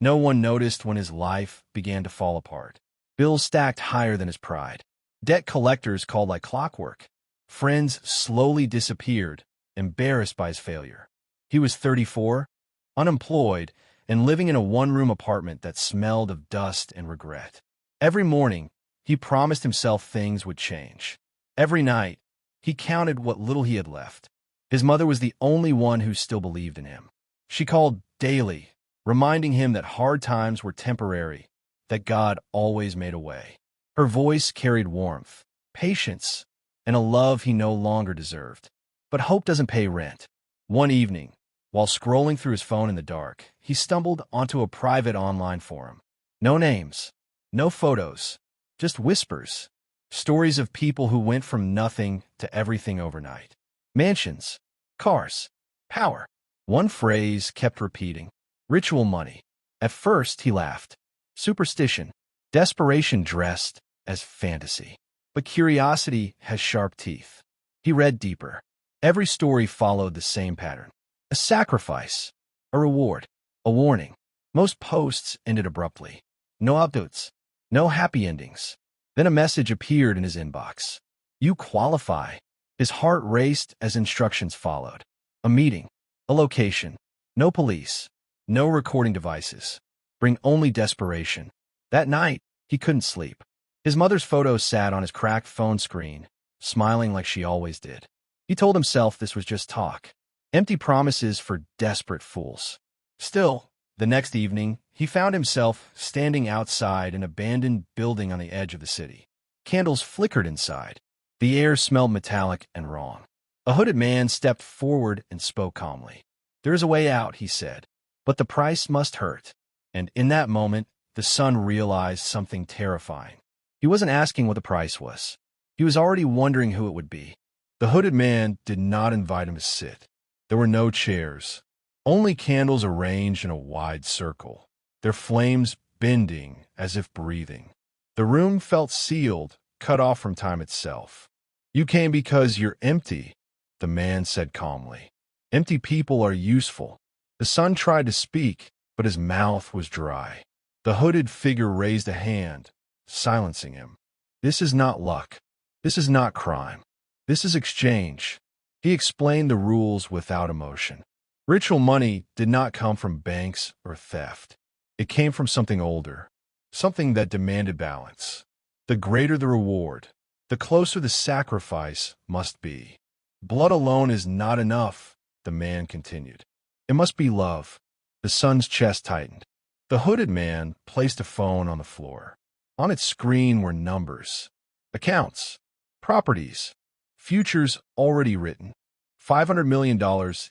No one noticed when his life began to fall apart. Bills stacked higher than his pride. Debt collectors called like clockwork. Friends slowly disappeared, embarrassed by his failure. He was 34, unemployed, and living in a one-room apartment that smelled of dust and regret. Every morning, he promised himself things would change. Every night, he counted what little he had left. His mother was the only one who still believed in him. She called daily, reminding him that hard times were temporary, that God always made a way. Her voice carried warmth, patience, and a love he no longer deserved. But hope doesn't pay rent. One evening, while scrolling through his phone in the dark, he stumbled onto a private online forum. No names, no photos, just whispers. Stories of people who went from nothing to everything overnight. Mansions, cars, power. One phrase kept repeating. Ritual money. At first, he laughed. Superstition. Desperation dressed as fantasy. But curiosity has sharp teeth. He read deeper. Every story followed the same pattern. A sacrifice. A reward. A warning. Most posts ended abruptly. No updates. No happy endings. Then a message appeared in his inbox. You qualify. His heart raced as instructions followed. A meeting. A location. No police. No recording devices. Bring only desperation. That night, he couldn't sleep. His mother's photo sat on his cracked phone screen, smiling like she always did. He told himself this was just talk. Empty promises for desperate fools. Still, the next evening, he found himself standing outside an abandoned building on the edge of the city. Candles flickered inside. The air smelled metallic and wrong. A hooded man stepped forward and spoke calmly. There is a way out, he said, but the price must hurt. And in that moment, the son realized something terrifying. He wasn't asking what the price was. He was already wondering who it would be. The hooded man did not invite him to sit. There were no chairs, only candles arranged in a wide circle, their flames bending as if breathing. The room felt sealed, cut off from time itself. You came because you're empty, the man said calmly. Empty people are useful. The son tried to speak, but his mouth was dry. The hooded figure raised a hand, silencing him. This is not luck. This is not crime. This is exchange. He explained the rules without emotion. Ritual money did not come from banks or theft. It came from something older, something that demanded balance. The greater the reward, the closer the sacrifice must be. Blood alone is not enough, the man continued. It must be love. The son's chest tightened. The hooded man placed a phone on the floor. On its screen were numbers, accounts, properties, futures already written. $500 million,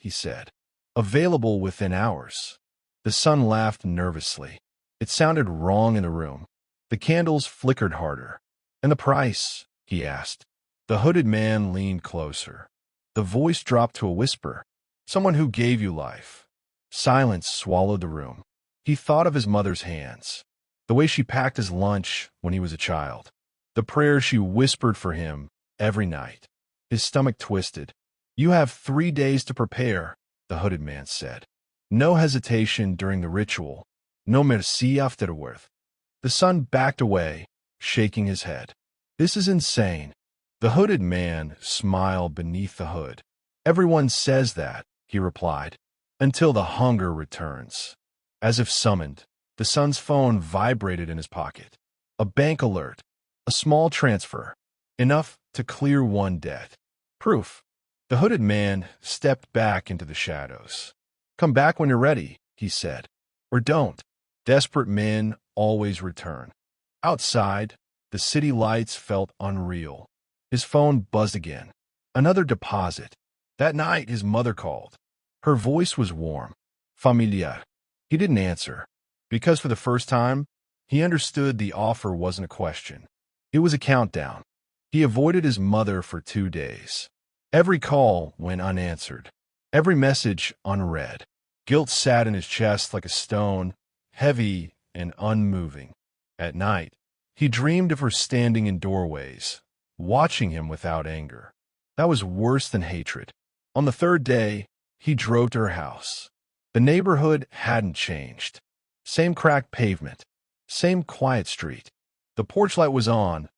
he said. Available within hours. The son laughed nervously. It sounded wrong in the room. The candles flickered harder. And the price? He asked. The hooded man leaned closer. The voice dropped to a whisper. Someone who gave you life. Silence swallowed the room. He thought of his mother's hands. The way she packed his lunch when he was a child. The prayer she whispered for him every night. His stomach twisted. You have 3 days to prepare, the hooded man said. No hesitation during the ritual. No merci afterward. The son backed away, shaking his head. This is insane. The hooded man smiled beneath the hood. Everyone says that, he replied, until the hunger returns. As if summoned, the son's phone vibrated in his pocket. A bank alert. A small transfer. Enough to clear one debt. Proof. The hooded man stepped back into the shadows. Come back when you're ready, he said. Or don't. Desperate men always return. Outside, the city lights felt unreal. His phone buzzed again. Another deposit. That night, his mother called. Her voice was warm, familiar. He didn't answer, because for the first time, he understood the offer wasn't a question. It was a countdown. He avoided his mother for 2 days. Every call went unanswered. Every message unread. Guilt sat in his chest like a stone, heavy and unmoving. At night, he dreamed of her standing in doorways, watching him without anger. That was worse than hatred. On the 3rd day, he drove to her house. The neighborhood hadn't changed. Same cracked pavement. Same quiet street. The porch light was on,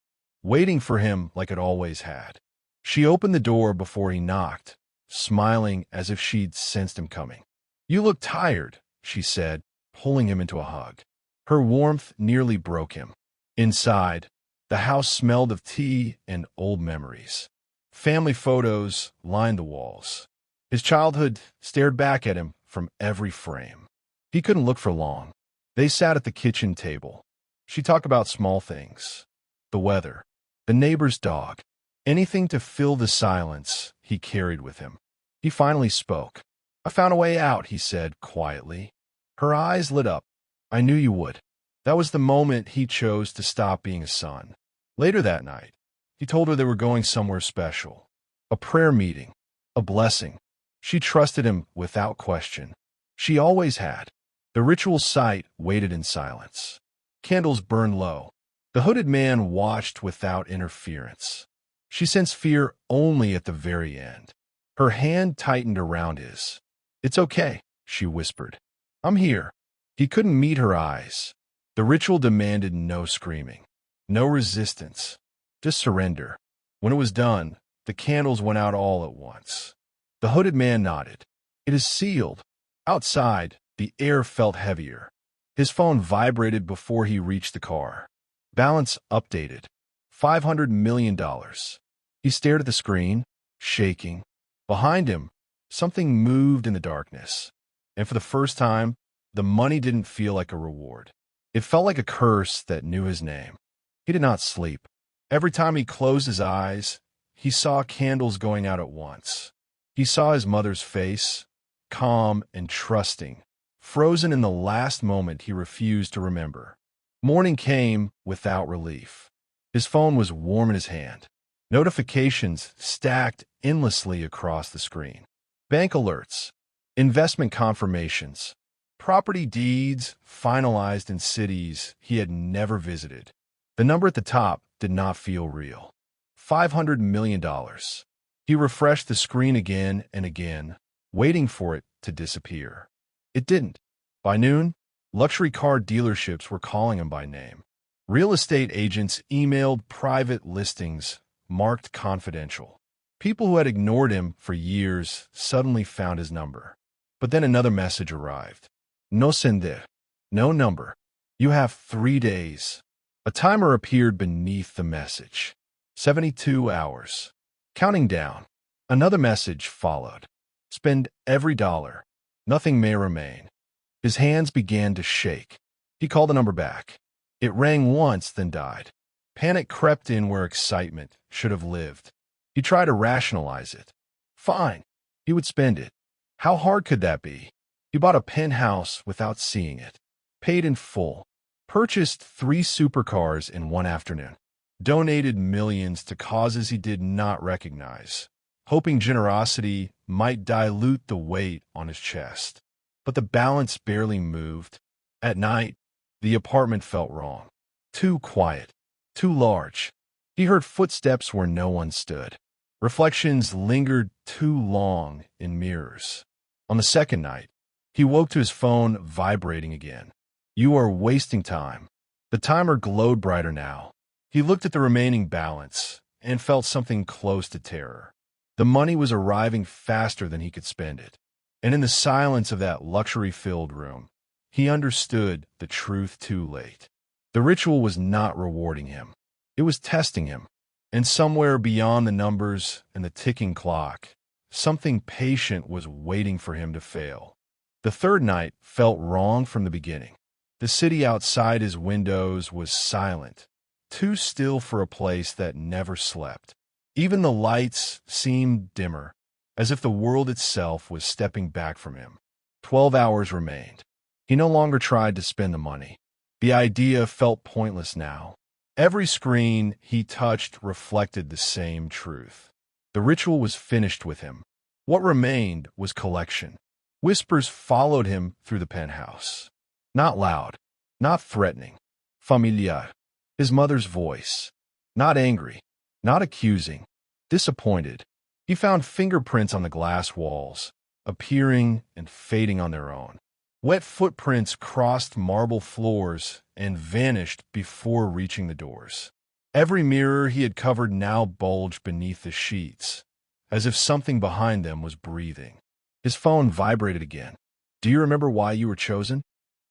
waiting for him like it always had. She opened the door before he knocked, smiling as if she'd sensed him coming. "You look tired," she said, pulling him into a hug. Her warmth nearly broke him. Inside, the house smelled of tea and old memories. Family photos lined the walls. His childhood stared back at him from every frame. He couldn't look for long. They sat at the kitchen table. She talked about small things. The weather. The neighbor's dog. Anything to fill the silence he carried with him. He finally spoke. "I found a way out," he said quietly. Her eyes lit up. "I knew you would." That was the moment he chose to stop being a son. Later that night, he told her they were going somewhere special. A prayer meeting. A blessing. She trusted him without question. She always had. The ritual site waited in silence. Candles burned low. The hooded man watched without interference. She sensed fear only at the very end. Her hand tightened around his. "It's okay," she whispered. "I'm here." He couldn't meet her eyes. The ritual demanded no screaming, no resistance, just surrender. When it was done, the candles went out all at once. The hooded man nodded. "It is sealed." Outside, the air felt heavier. His phone vibrated before he reached the car. Balance updated. $500 million. He stared at the screen, shaking. Behind him, something moved in the darkness. And for the first time, the money didn't feel like a reward. It felt like a curse that knew his name. He did not sleep. Every time he closed his eyes, he saw candles going out at once. He saw his mother's face, calm and trusting, frozen in the last moment he refused to remember. Morning came without relief. His phone was warm in his hand. Notifications stacked endlessly across the screen. Bank alerts, investment confirmations, property deeds finalized in cities he had never visited. The number at the top did not feel real. $500 million. He refreshed the screen again and again, waiting for it to disappear. It didn't. By noon, luxury car dealerships were calling him by name. Real estate agents emailed private listings marked confidential. People who had ignored him for years suddenly found his number. But then another message arrived. "No sender." No number. "You have 3 days." A timer appeared beneath the message. 72 hours. Counting down. Another message followed. "Spend every dollar. Nothing may remain." His hands began to shake. He called the number back. It rang once, then died. Panic crept in where excitement should have lived. He tried to rationalize it. Fine. He would spend it. How hard could that be? He bought a penthouse without seeing it. Paid in full. Purchased 3 supercars in one afternoon. Donated millions to causes he did not recognize, hoping generosity might dilute the weight on his chest. But the balance barely moved. At night, the apartment felt wrong. Too quiet. Too large. He heard footsteps where no one stood. Reflections lingered too long in mirrors. On the second night, he woke to his phone vibrating again. "You are wasting time." The timer glowed brighter now. He looked at the remaining balance and felt something close to terror. The money was arriving faster than he could spend it. And in the silence of that luxury-filled room, he understood the truth too late. The ritual was not rewarding him. It was testing him. And somewhere beyond the numbers and the ticking clock, something patient was waiting for him to fail. The third night felt wrong from the beginning. The city outside his windows was silent, too still for a place that never slept. Even the lights seemed dimmer, as if the world itself was stepping back from him. 12 hours remained. He no longer tried to spend the money. The idea felt pointless now. Every screen he touched reflected the same truth. The ritual was finished with him. What remained was collection. Whispers followed him through the penthouse. Not loud, not threatening. Familiar. His mother's voice. Not angry, not accusing. Disappointed. He found fingerprints on the glass walls, appearing and fading on their own. Wet footprints crossed marble floors and vanished before reaching the doors. Every mirror he had covered now bulged beneath the sheets, as if something behind them was breathing. His phone vibrated again. Do you remember why you were chosen?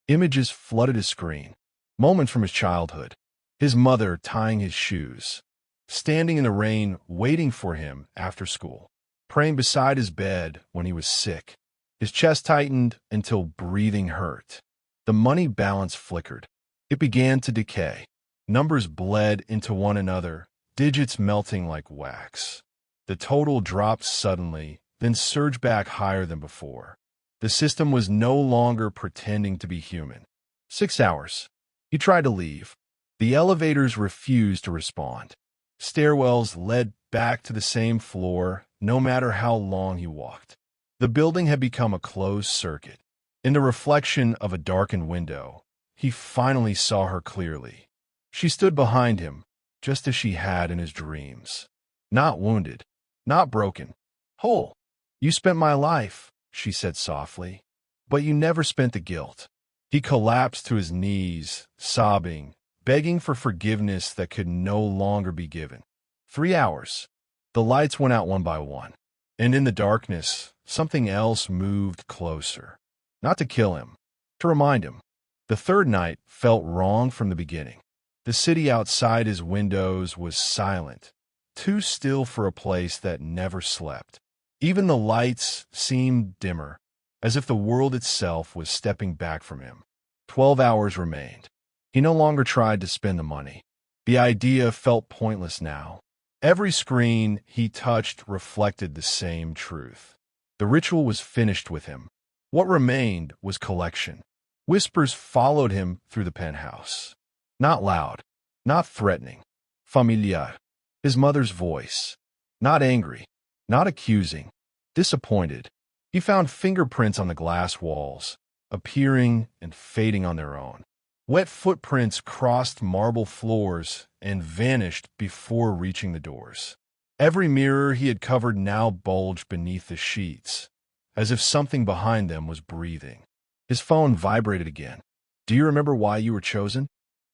Images flooded his screen. Moments from his childhood. His mother tying his shoes. Standing in the rain, waiting for him after school. Praying beside his bed when he was sick. His chest tightened until breathing hurt. The money balance flickered. It began to decay. Numbers bled into one another, digits melting like wax. The total dropped suddenly, then surged back higher than before. The system was no longer pretending to be human. 6 hours. He tried to leave. The elevators refused to respond. Stairwells led back to the same floor, no matter how long he walked. The building had become a closed circuit. In the reflection of a darkened window, he finally saw her clearly. She stood behind him, just as she had in his dreams. Not wounded, not broken, whole. You spent my life, she said softly, but you never spent the guilt. He collapsed to his knees, sobbing, begging for forgiveness that could no longer be given. 3 hours. The lights went out one by one, and in the darkness, something else moved closer. Not to kill him, to remind him. The third night felt wrong from the beginning. The city outside his windows was silent, too still for a place that never slept. Even the lights seemed dimmer, as if the world itself was stepping back from him. 12 hours remained. He no longer tried to spend the money. The idea felt pointless now. Every screen he touched reflected the same truth. The ritual was finished with him. What remained was collection. Whispers followed him through the penthouse. Not loud, not threatening. Familiar. His mother's voice. Not angry, not accusing. Disappointed. He found fingerprints on the glass walls, appearing and fading on their own. Wet footprints crossed marble floors and vanished before reaching the doors. Every mirror he had covered now bulged beneath the sheets, as if something behind them was breathing. His phone vibrated again. Do you remember why you were chosen?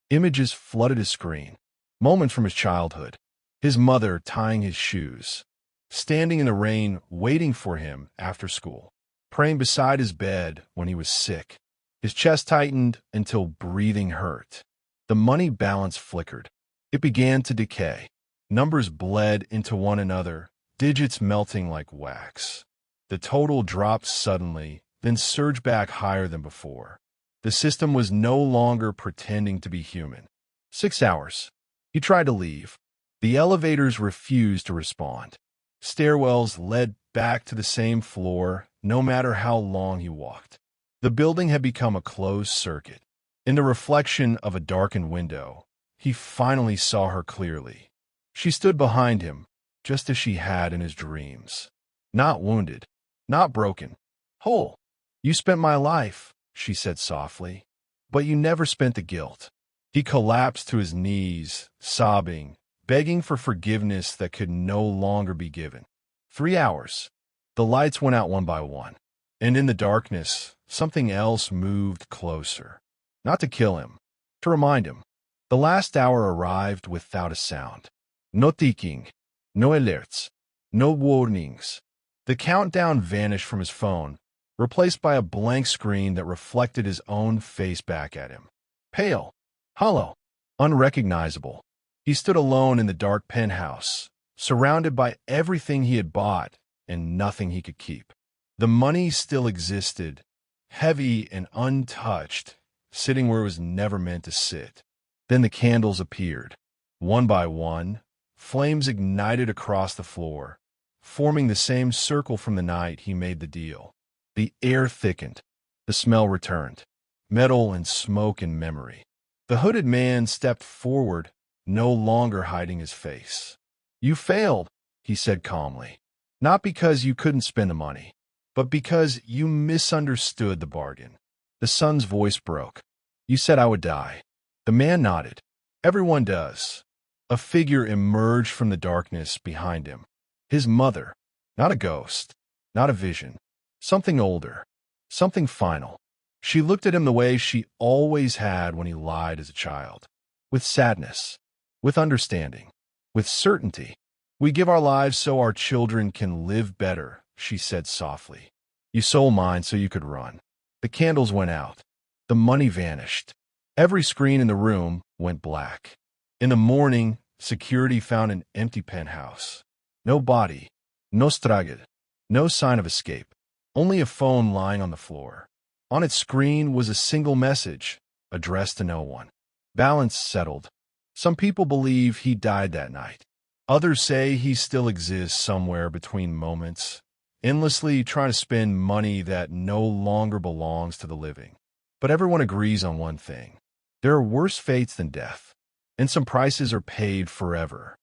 Images flooded his screen. Moments from his childhood. His mother tying his shoes. Standing in the rain, waiting for him after school. Praying beside his bed when he was sick. His chest tightened until breathing hurt. The money balance flickered. It began to decay. Numbers bled into one another, digits melting like wax. The total dropped suddenly, then surged back higher than before. The system was no longer pretending to be human. 6 hours. He tried to leave. The elevators refused to respond. Stairwells led back to the same floor, no matter how long he walked. The building had become a closed circuit. In the reflection of a darkened window, he finally saw her clearly. She stood behind him, just as she had in his dreams. Not wounded, not broken, whole. You spent my life, she said softly, but you never spent the guilt. He collapsed to his knees, sobbing, begging for forgiveness that could no longer be given. 3 hours. The lights went out one by one, and in the darkness, something else moved closer. Not to kill him, to remind him. The last hour arrived without a sound. No ticking, no alerts, no warnings. The countdown vanished from his phone, replaced by a blank screen that reflected his own face back at him. Pale, hollow, unrecognizable. He stood alone in the dark penthouse, surrounded by everything he had bought and nothing he could keep. The money still existed, heavy and untouched, sitting where it was never meant to sit. Then the candles appeared. One by one, flames ignited across the floor, forming the same circle from the night he made the deal. The air thickened. The smell returned. Metal and smoke and memory. The hooded man stepped forward, no longer hiding his face. You failed, he said calmly. Not because you couldn't spend the money, but because you misunderstood the bargain. The son's voice broke. You said I would die. The man nodded. Everyone does. A figure emerged from the darkness behind him. His mother. Not a ghost. Not a vision. Something older. Something final. She looked at him the way she always had when he lied as a child. With sadness, with understanding, with certainty. We give our lives so our children can live better, she said softly. You stole mine so you could run. The candles went out. The money vanished. Every screen in the room went black. In the morning, security found an empty penthouse. No body, no straged, no sign of escape. Only a phone lying on the floor. On its screen was a single message, addressed to no one. Balance settled. Some people believe he died that night. Others say he still exists somewhere between moments, endlessly trying to spend money that no longer belongs to the living. But everyone agrees on one thing. There are worse fates than death, and some prices are paid forever.